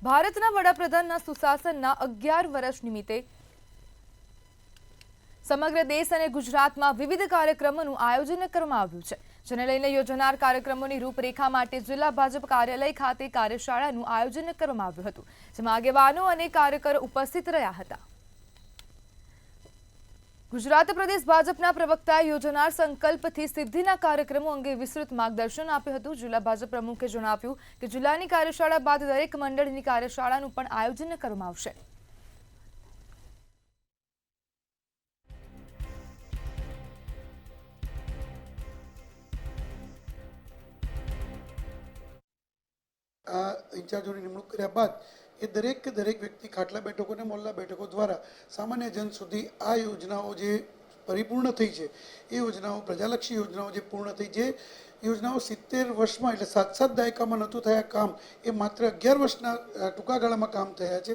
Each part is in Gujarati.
ભારતના વડાપ્રધાનના સુશાસનના 11 વર્ષ નિમિત્તે સમગ્ર દેશ અને ગુજરાતમાં વિવિધ કાર્યક્રમોનું આયોજન કરવામાં આવ્યું છે, જેને લઈને યોજાનાર કાર્યક્રમોની રૂપરેખા માટે જિલ્લા ભાજપ કાર્યાલય ખાતે કાર્યશાળાનું આયોજન કરવામાં આવ્યું હતું, જેમાં આગેવાનો અને કાર્યકરો ઉપસ્થિત રહ્યા હતા. ગુજરાત પ્રદેશ ભાજપના પ્રવક્તાએ યોજાનાર સંકલ્પથી સિદ્ધિના કાર્યક્રમો અંગે વિસ્તૃત માર્ગદર્શન આપ્યું હતું. જિલ્લા ભાજપ પ્રમુખે જણાવ્યું કે જિલ્લાની કાર્યશાળા બાદ દરેક મંડળની કાર્યશાળાનું પણ આયોજન કરવામાં આવશે. આ ઇન્ચાર્જોની નિમણૂક કર્યા બાદ એ દરેક વ્યક્તિ ખાટલા બેઠકો અને મોહલ્લા બેઠકો દ્વારા સામાન્ય જન સુધી આ યોજનાઓ જે પરિપૂર્ણ થઈ છે એ યોજનાઓ પ્રજાલક્ષી યોજનાઓ જે પૂર્ણ થઈ, જે યોજનાઓ 70 વર્ષમાં એટલે 7 દાયકામાં નહોતું થયા કામ, એ માત્ર 11 વર્ષના ટૂંકા ગાળામાં કામ થયા છે.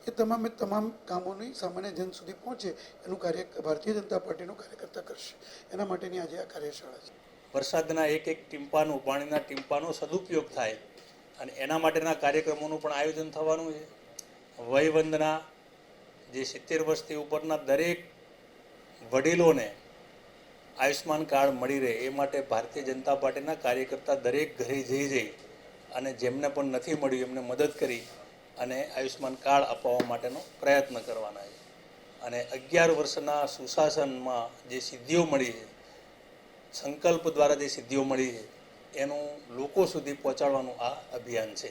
એ તમામ કામોની સામાન્ય જન સુધી પહોંચે એનું કાર્ય ભારતીય જનતા પાર્ટીનો કાર્યકર્તા કરશે. એના માટેની આજે આ કાર્યશાળા છે. વરસાદના એક ટીમ્પાનું, પાણીના ટીમ્પાનો સદુપયોગ થાય અને એના માટેના કાર્યક્રમોનું પણ આયોજન થવાનું છે. વયવંદના જે 70 વર્ષથી ઉપરના દરેક વડીલોને આયુષ્માન કાર્ડ મળી રહે એ માટે ભારતીય જનતા પાર્ટીના કાર્યકર્તા દરેક ઘરે જઈ અને જેમને પણ નથી મળ્યું એમને મદદ કરી અને આયુષ્માન કાર્ડ અપાવવા માટેનો પ્રયત્ન કરવાના છે. અને 11 વર્ષના સુશાસનમાં જે સિદ્ધિઓ મળી છે, સંકલ્પ દ્વારા જે સિદ્ધિઓ મળી છે, એનું લોકો સુધી પહોંચાડવાનું આ અભિયાન છે.